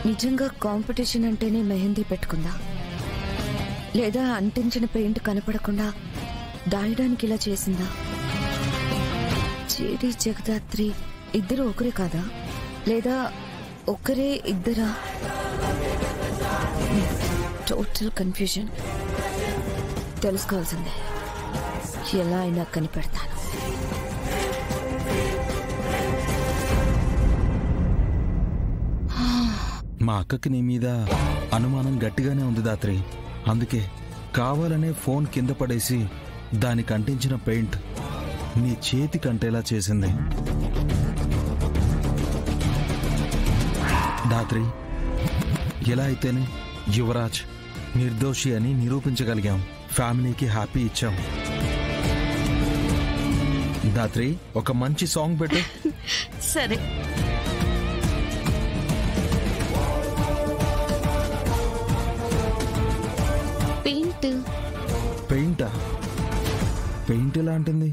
నిజంగా కాంపిటీషన్ అంటేనే మెహందీ పెట్టుకుందా, లేదా అంటించిన పెయింట్ కనపడకుండా దాయడానికి ఇలా చేసిందా? జేడి జగదాత్రి ఇద్దరు ఒకరే కాదా, లేదా ఒకరే ఇద్దరా? Total confusion. తెలుసుకోవాల్సిందే, ఎలా అయినా కనిపెడతాను. మా అక్కకి నీ మీద అనుమానం గట్టిగానే ఉంది దాత్రి. అందుకే కావాలనే ఫోన్ కింద పడేసి దానికి అంటించిన పెయింట్ నీ చేతి కంటేలా చేసింది. దాత్రి, ఎలా అయితేనే యువరాజ్ నిర్దోషి అని నిరూపించగలిగాం. ఫ్యామిలీకి హ్యాపీ ఇచ్చాం. దాత్రి, ఒక మంచి సాంగ్ పెట్టు. సరే. పెయింటా? పెయింట్ ఎలా అంటుంది?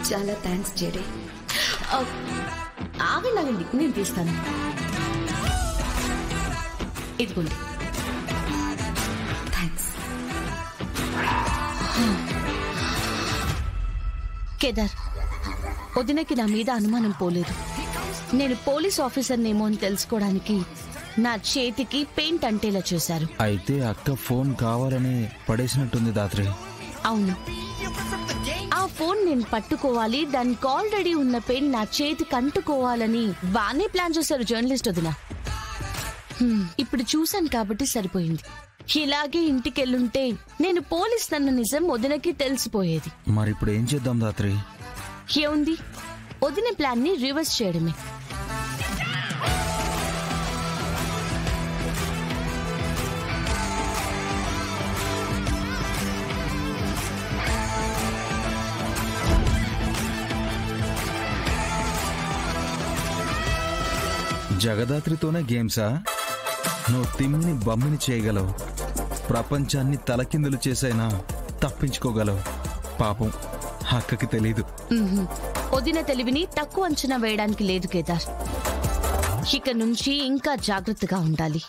చాలా థ్యాంక్స్ జేడి. ఆగండి, నేను తీస్తాను. ఇదిగోండి. థ్యాంక్స్. కేదార్, వదినకి నా మీద అనుమానం పోలేదు. నేను పోలీస్ ఆఫీసర్నేమో అని తెలుసుకోవడానికి నా చేతికి పెయింట్ అంటేలా చేశారు. అయితే అక్క ఫోన్ కావాలని పడేసినట్టుంది దాత్రి. అవును, ఆ ఫోన్ నేను పట్టుకోవాలి, దానికి ఆల్రెడీ ఉన్న పెయింట్ నా చేతికి అంటుకోవాలని బానే ప్లాన్ చేశారు జర్నలిస్ట్ వదిన. ఇప్పుడు చూశాను కాబట్టి సరిపోయింది. ఇలాగే ఇంటికెళ్ళుంటే నేను పోలీస్ నన్న నిజం వదినకి తెలిసిపోయేది. మరి ఇప్పుడు ఏం చేద్దాం దాత్రి? ఏముంది, వదిన ప్లాన్ ని రివర్స్ చేయడమే. జగదాత్రితోనే గేమ్సా? నువ్వు తిమ్మిని బమ్మిని చేయగలవు, ప్రపంచాన్ని తలకిందులు చేసైనా తప్పించుకోగలవు. పాపం అక్కకి తెలీదు. వదిన తెలివిని తక్కువ అంచనా వేయడానికి లేదు కేదార్. ఇక నుంచి ఇంకా జాగ్రత్తగా ఉండాలి.